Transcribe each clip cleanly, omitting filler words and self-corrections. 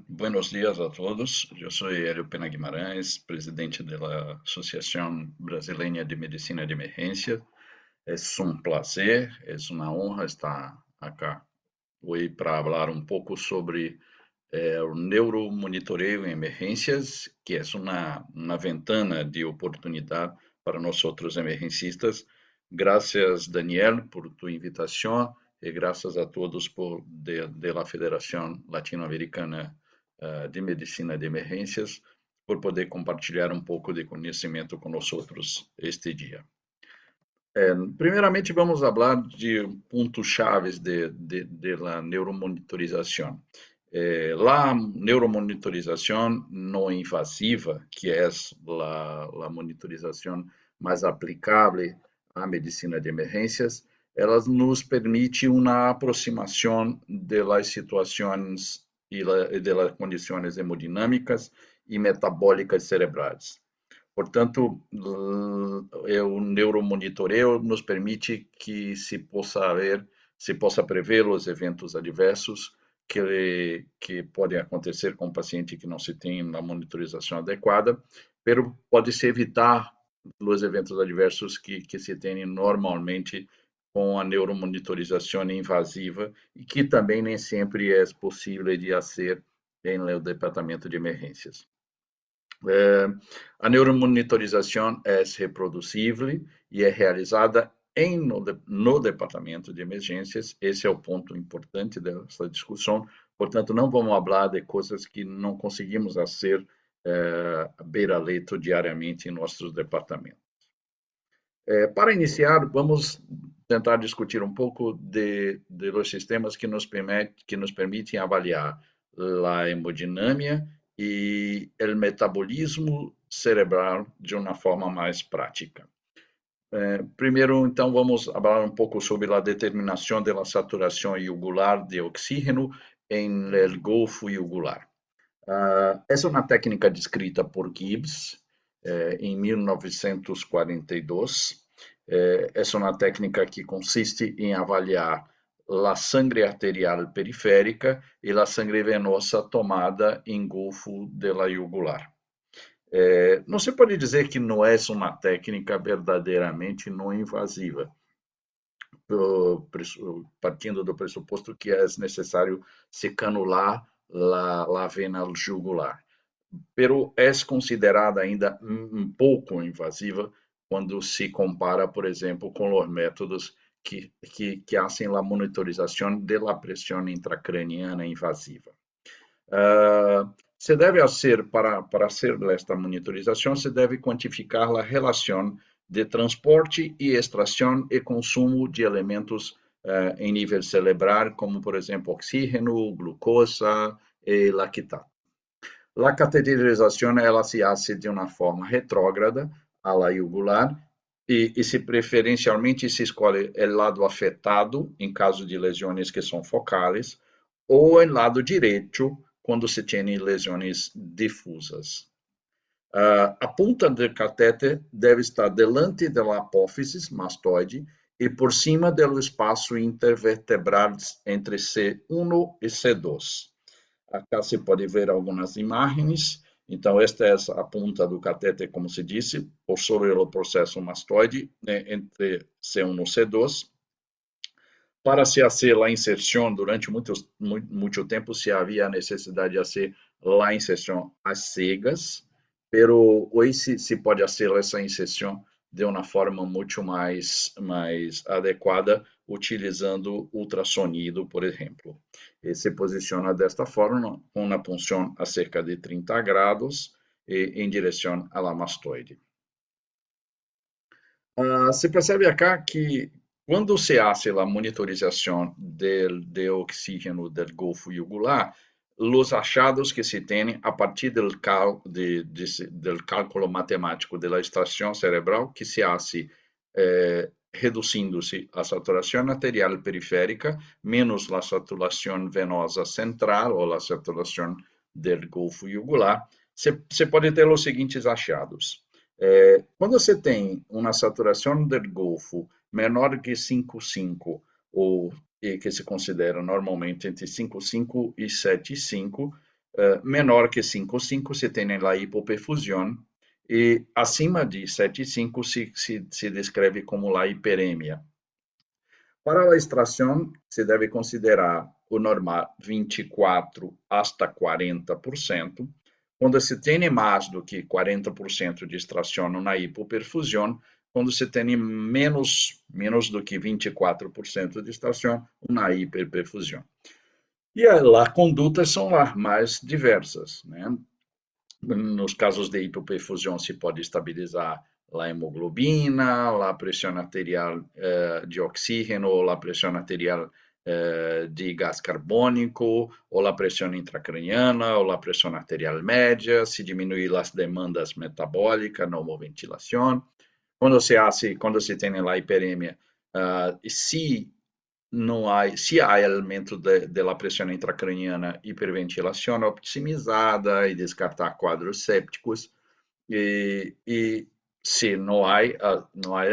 Buenos días a todos. Yo soy Hélio Pena Guimarães, presidente de la Asociación Brasileña de Medicina de Emergencia. Es un placer, es una honra estar acá hoy para hablar un poco sobre el neuromonitoreo en emergencias, que es una ventana de oportunidad para nosotros emergencistas. Gracias, Daniel, por tu invitación e graças a todos de la Federação Latino-Americana de Medicina de Emergências por poder compartilhar um pouco de conhecimento com nós este dia. Primeiramente, vamos falar de pontos chaves de la neuromonitorização. La neuromonitorização não invasiva, que é a monitorização mais aplicável à medicina de emergências, ela nos permite uma aproximação das situações e das condições hemodinâmicas e metabólicas cerebrais. Portanto, o neuromonitoreo nos permite que se possa prever os eventos adversos que podem acontecer com o paciente que não se tem uma monitorização adequada, mas pode-se evitar os eventos adversos que se tem normalmente com a neuromonitorização invasiva e que também nem sempre é possível de fazer no departamento de emergências. A neuromonitorização é reproduzível e é realizada no departamento de emergências. Esse é o ponto importante dessa discussão. Portanto, não vamos falar de coisas que não conseguimos fazer beira-leito diariamente em nossos departamentos. Para iniciar, vamos tentar discutir um pouco de los sistemas que nos permitem avaliar a hemodinâmica e o metabolismo cerebral de uma forma mais prática. Primeiro, então, vamos falar um pouco sobre a determinação da saturação jugular de oxígeno em el golfo jugular. Essa é uma técnica descrita por Gibbs em 1942. Essa é uma técnica que consiste em avaliar a sangue arterial periférica e a sangue venosa tomada em golfo de la jugular. Não se pode dizer que não é uma técnica verdadeiramente não invasiva, partindo do pressuposto que é necessário se canular a vena jugular. Pero é considerada ainda um pouco invasiva quando se compara, por exemplo, com os métodos que fazem a monitorização da pressão intracraniana invasiva. Se deve fazer, para fazer esta monitorização, se deve quantificar a relação de transporte e extração e consumo de elementos em nível cerebral, como, por exemplo, oxígeno, glucosa e lactato. A cateterização ela se faz de uma forma retrógrada à la jugular e se preferencialmente se escolhe o lado afetado em caso de lesões que são focais ou o lado direito quando se tem lesões difusas. A ponta do catéter deve estar delante da apófise mastoide e por cima do espaço intervertebral entre C1 e C2. Aqui se pode ver algumas imagens. Então, esta é a ponta do catéter, como se disse, por sobre o processo mastoide, entre C1 e C2. Para se fazer a inserção, durante muito tempo se havia a necessidade de fazer a inserção às cegas, pero hoje se pode fazer essa inserção de uma forma muito mais adequada, utilizando ultrassonido, por exemplo. E se posiciona desta forma, com uma punção a cerca de 30 graus e em direção à mastoide. Se percebe acá que quando se faz a monitorização de oxígeno do golfo jugular, os achados que se têm a partir do cálculo matemático da extração cerebral, que se faz reduzindo-se a saturação arterial periférica, menos a saturação venosa central, ou a saturação do golfo jugular, se pode ter os seguintes achados. Quando você tem uma saturação do golfo menor que 5,5 e que se considera normalmente entre 5,5 e 7,5. Menor que 5,5 se tem a hipoperfusão e acima de 7,5 se descreve como a hiperemia. Para a extração, se deve considerar o normal 24 hasta 40%. Quando se tem mais do que 40% de extração na hipoperfusão, quando se tem menos do que 24% de extração na hiperperfusão. E as condutas são as mais diversas, né? Nos casos de hipoperfusão se pode estabilizar a hemoglobina, a pressão arterial de oxígeno, a pressão arterial de gás carbônico, ou a pressão intracraniana, ou a pressão arterial média, se diminuir as demandas metabólicas na homoventilação. Quando se tem a hiperemia, se há aumento da pressão intracraniana, hiperventilação optimizada e descartar quadros sépticos. E se não há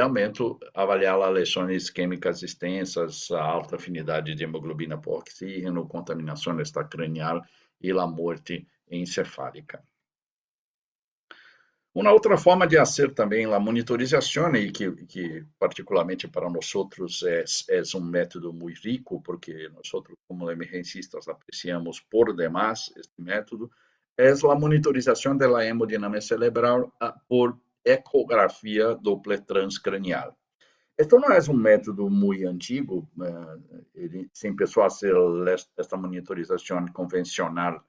aumento, avaliar as lesões isquêmicas extensas, a alta afinidade de hemoglobina por oxígeno, contaminação extracranial e a morte encefálica. Uma outra forma de fazer também a monitorização, e que particularmente para nós é um método muito rico, porque nós, como emergencistas, apreciamos por demais este método, é a monitorização da hemodinâmica cerebral por ecografia Doppler transcranial. Este não é um método muito antigo, ele se começou a fazer esta monitorização convencional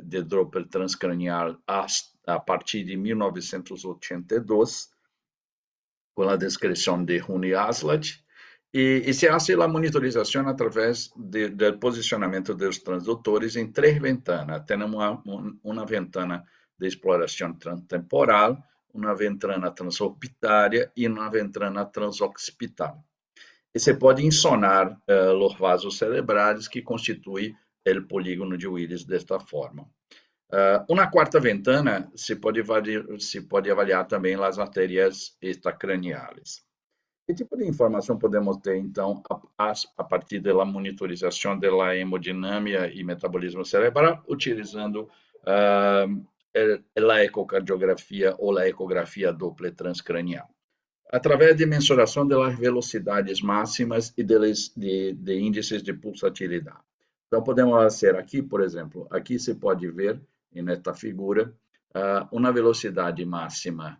de Doppler transcranial a partir de 1982, com a descrição de Rune Aslak, e se faz a monitorização através do posicionamento dos transdutores em três ventanas. Temos uma ventana de exploração transtemporal, uma ventana transorbitária e uma ventana transoccipital. E se pode insonar os vasos cerebrais que constituem o polígono de Willis desta forma. Uma quarta ventana se pode avaliar também as artérias extracraniais. Que tipo de informação podemos ter, então, a partir da monitorização da hemodinâmica e metabolismo cerebral, utilizando a ecocardiografia ou a ecografia Doppler transcranial? Através de mensuração das velocidades máximas e de índices de pulsatilidade. Então, podemos fazer aqui, por exemplo, aqui se pode ver, nesta figura, uma velocidade máxima,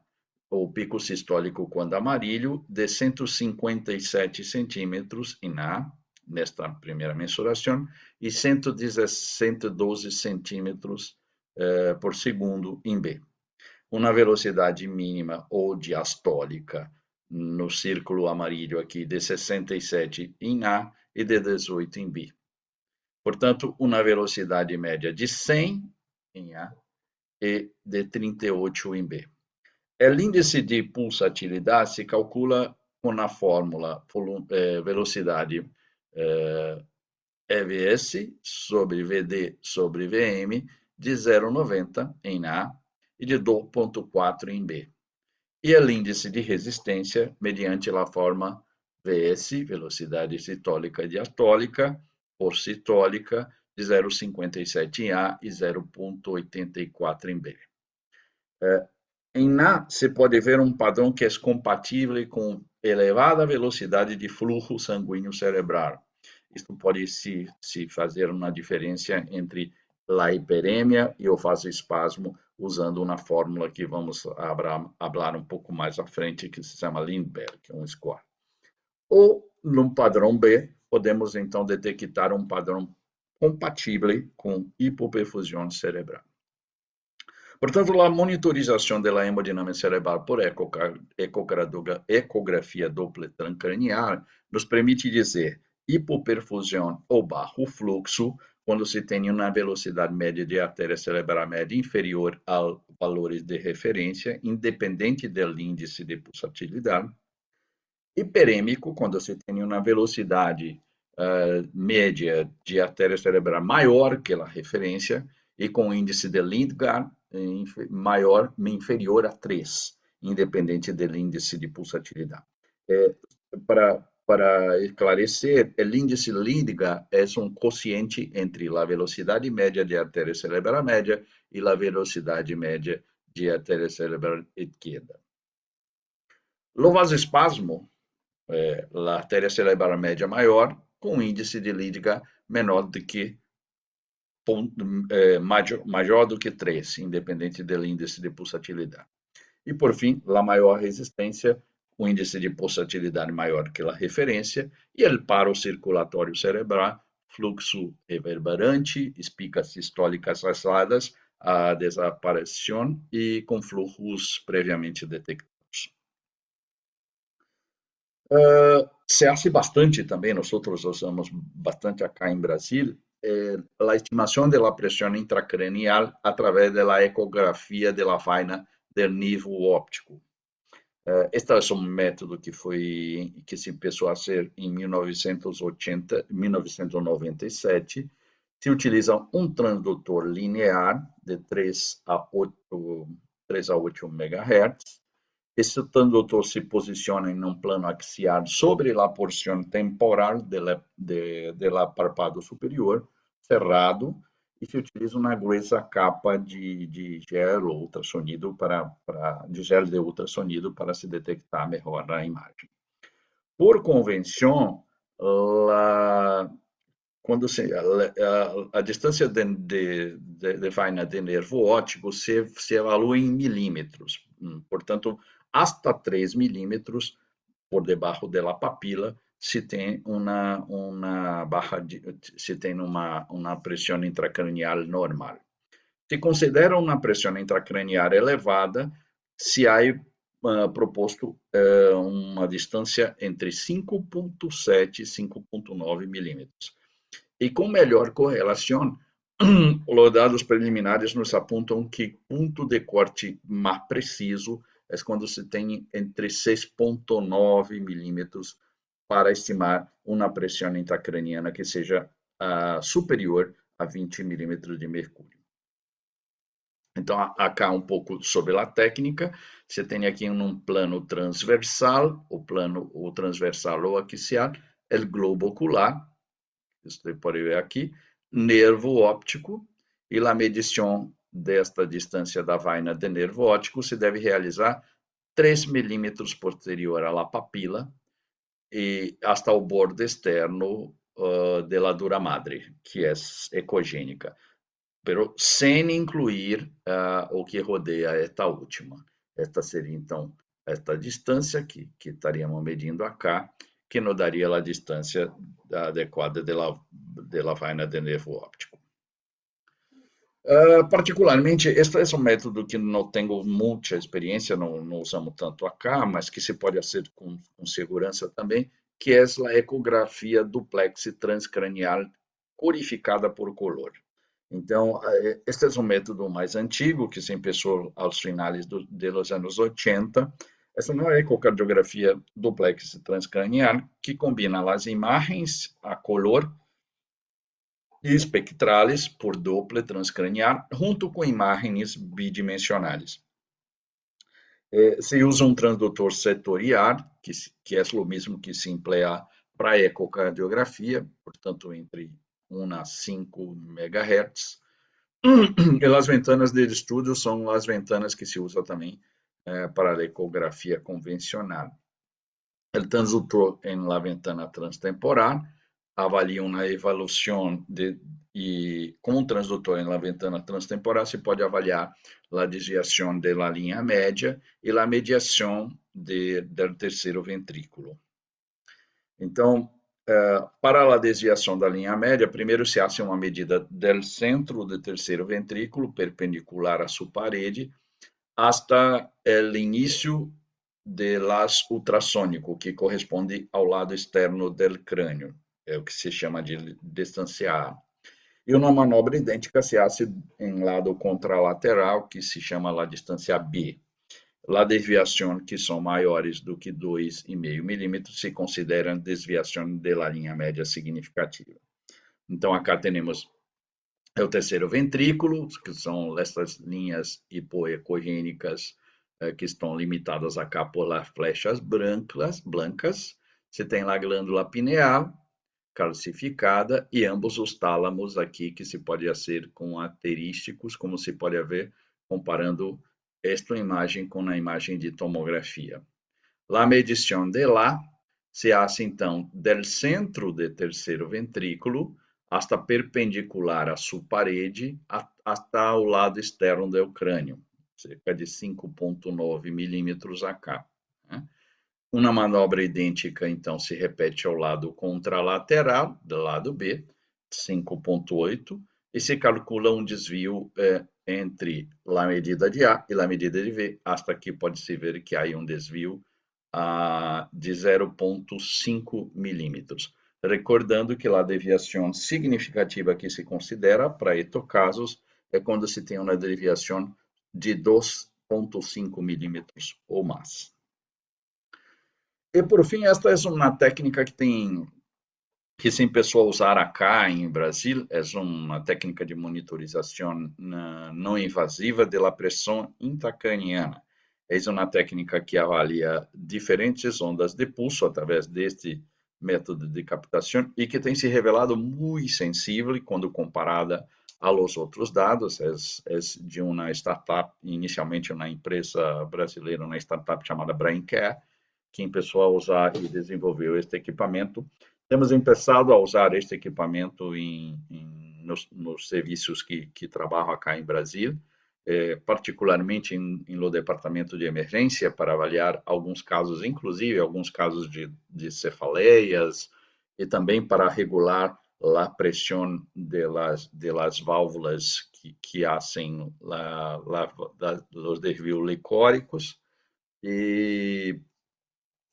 o pico sistólico quando amarillo, de 157 centímetros em A, nesta primeira mensuração, e 112 centímetros por segundo em B. Uma velocidade mínima ou diastólica no círculo amarillo aqui de 67 em A e de 18 em B. Portanto, uma velocidade média de 100 em A e de 38 em B. O índice de pulsatilidade se calcula com a fórmula velocidade EVS sobre VD sobre VM de 0,90 em A e de 2,4 em B. E o índice de resistência mediante a forma VS, velocidade sistólica e diastólica, por sistólica, de 0,57 em A e 0,84 em B. Em A, se pode ver um padrão que é compatível com elevada velocidade de fluxo sanguíneo cerebral. Isto pode se fazer uma diferença entre a hiperemia e o vasoespasmo, usando uma fórmula que vamos falar um pouco mais à frente, que se chama Lindbergh, que é um score. Ou, no padrão B, podemos então detectar um padrão compatível com hipoperfusão cerebral. Portanto, a monitorização da hemodinâmica cerebral por ecografia Doppler transcranial nos permite dizer hipoperfusão ou baixo fluxo quando se tem uma velocidade média de artéria cerebral média inferior aos valores de referência, independente do índice de pulsatilidade. Hiperêmico, quando se tem uma velocidade média de artéria cerebral maior que a referência e com índice de Lindbergh inferior a 3, independente do índice de pulsatilidade. Para para esclarecer, o índice Lindga é um quociente entre a velocidade média de artéria cerebral média e a velocidade média de artéria cerebral esquerda. O vasoespasmo, a artéria cerebral média maior, com índice de Lindga menor do que maior do que 3, independente do índice de pulsatilidade. E, por fim, a maior resistência, o índice de pulsatilidade maior que a referência, e o paro circulatório cerebral, fluxo reverberante, espigas sistólicas aisladas, a desaparição e com fluxos previamente detectados. Se hace bastante também, nós usamos bastante acá em Brasil, a estimação da pressão intracranial através da ecografia da vaina do nervo óptico. Este é um método que se começou a ser em 1997. Se utiliza um transdutor linear de 3 a 8 MHz. Esse transdutor se posiciona em um plano axial sobre a porção temporal do párpado superior, cerrado, e se utiliza uma gruesa capa de gel ultrassonido de ultrassonido para se detectar melhor a imagem. Por convenção, quando a distância de vaina de nervo óptico se evalua em milímetros, portanto, hasta 3 milímetros por debaixo da papila se tem uma pressão intracranial normal. Se considera uma pressão intracranial elevada, se há proposto uma distância entre 5,7 e 5,9 milímetros. E com melhor correlação, os dados preliminares nos apontam que ponto de corte mais preciso é quando se tem entre 6,9 milímetros para estimar uma pressão intracraniana que seja superior a 20 milímetros de mercúrio. Então, acá um pouco sobre a técnica. Você tem aqui um plano transversal, o transversal ou axial, o globo ocular, você pode ver aqui, nervo óptico, e a medição desta distância da vaina de nervo óptico se deve realizar 3 milímetros posterior à papila e hasta o borde externo de la dura madre, que é ecogênica, pero sem incluir o que rodeia esta última. Esta seria, então, esta distância que estaríamos medindo acá, que nos daria a distância adequada de la vaina de nervo óptico. Particularmente, este é um método que não tenho muita experiência, não usamos tanto acá, mas que se pode fazer com segurança também, que é a ecografia duplex transcranial codificada por color. Então, este é um método mais antigo, que se começou aos finais dos anos 80. Essa é uma ecocardiografia duplex transcranial que combina as imagens a color e espectrales por Doppler transcranial, junto com imagens bidimensionais. Se usa um transdutor setorial, que é o mesmo que se emplea para ecocardiografia, portanto, entre 1 a 5 MHz. E as ventanas de estudo são as ventanas que se usa também para a ecografia convencional. O transdutor em la ventana transtemporal avalia uma evolução e com o transdutor em la ventana transtemporal se pode avaliar a desviação da linha média e a mediação do terceiro ventrículo. Então, para a desviação da linha média, primeiro se faz uma medida do centro do terceiro ventrículo, perpendicular à sua parede, hasta o início de las ultrassônico, que corresponde ao lado externo do crânio, é o que se chama de distância A. E uma manobra idêntica se faz em lado contralateral, que se chama a distância B. A desviação que são maiores do que 2,5 milímetros se considera desviação da linha média significativa. Então, acá temos o terceiro ventrículo, que são essas linhas hipoecogênicas que estão limitadas acá por las flechas brancas, Você tem lá a glândula pineal, calcificada, e ambos os tálamos aqui, que se pode ser com aterísticos, como se pode ver comparando esta imagem com a imagem de tomografia. La medición de la se hace então del centro do terceiro ventrículo hasta perpendicular à sua parede até ao lado externo do crânio, cerca de 5,9 milímetros acá. Né? Uma manobra idêntica, então, se repete ao lado contralateral, do lado B, 5,8, e se calcula um desvio entre a medida de A e a medida de V, hasta que pode-se ver que há um desvio de 0,5 milímetros. Recordando que a deviação significativa que se considera para estes casos é quando se tem uma deviação de 2,5 milímetros ou mais. E por fim, esta é uma técnica que se começou a usar acá em Brasil, é uma técnica de monitorização não invasiva da pressão intracraniana. É uma técnica que avalia diferentes ondas de pulso através deste método de captação e que tem se revelado muito sensível quando comparada aos outros dados. É de uma startup, inicialmente uma empresa brasileira, uma startup chamada BrainCare, que começou a usar e desenvolveu este equipamento. Temos começado a usar este equipamento nos serviços que trabalham acá em Brasil, particularmente no departamento de emergência, para avaliar alguns casos, inclusive alguns casos de cefaleias, e também para regular a pressão das válvulas que fazem os desvios licóricos. E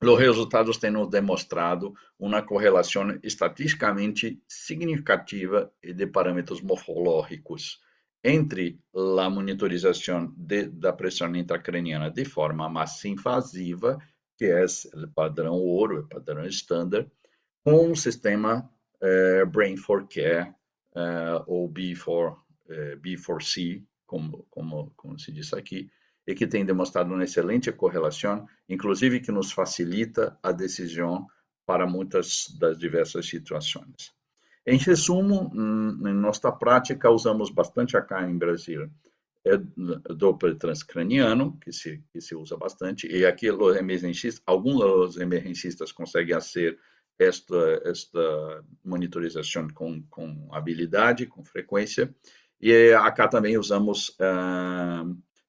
os resultados têm nos demonstrado uma correlação estatisticamente significativa de parâmetros morfológicos entre a monitorização da pressão intracraniana de forma mais invasiva, que é o padrão ouro, o padrão estándar, com o sistema Brain4Care ou B4C, como se diz aqui, e que tem demonstrado uma excelente correlação, inclusive que nos facilita a decisão para muitas das diversas situações. Em resumo, em nossa prática, usamos bastante acá em Brasil Doppler transcraniano, que se usa bastante, e aqui alguns emergencistas conseguem fazer esta monitorização com habilidade, com frequência, e acá também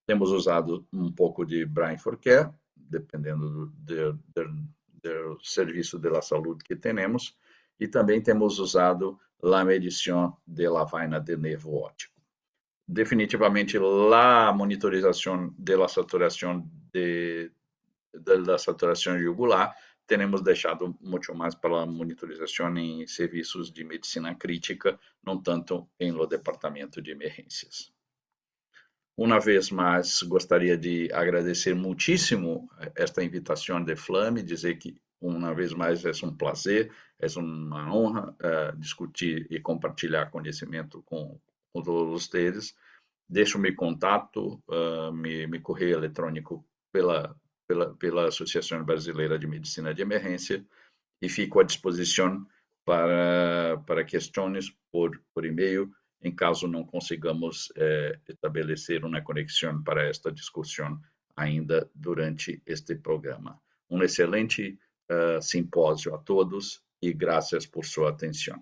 temos usado um pouco de Brain4Care, dependendo do serviço de saúde que temos, e também temos usado a medição da vaina de nervo óptico. Definitivamente, a monitorização da saturação jugular temos deixado muito mais para a monitorização em serviços de medicina crítica, não tanto em lo departamento de emergências. Uma vez mais, gostaria de agradecer muitíssimo esta invitação de Flame, dizer que, uma vez mais, é um prazer, é uma honra discutir e compartilhar conhecimento com todos vocês. Deixo meu contato, meu correio eletrônico pela Associação Brasileira de Medicina de Emergência e fico à disposição para questões por e-mail, em caso não consigamos estabelecer uma conexão para esta discussão ainda durante este programa. Um excelente simpósio a todos e graças por sua atenção.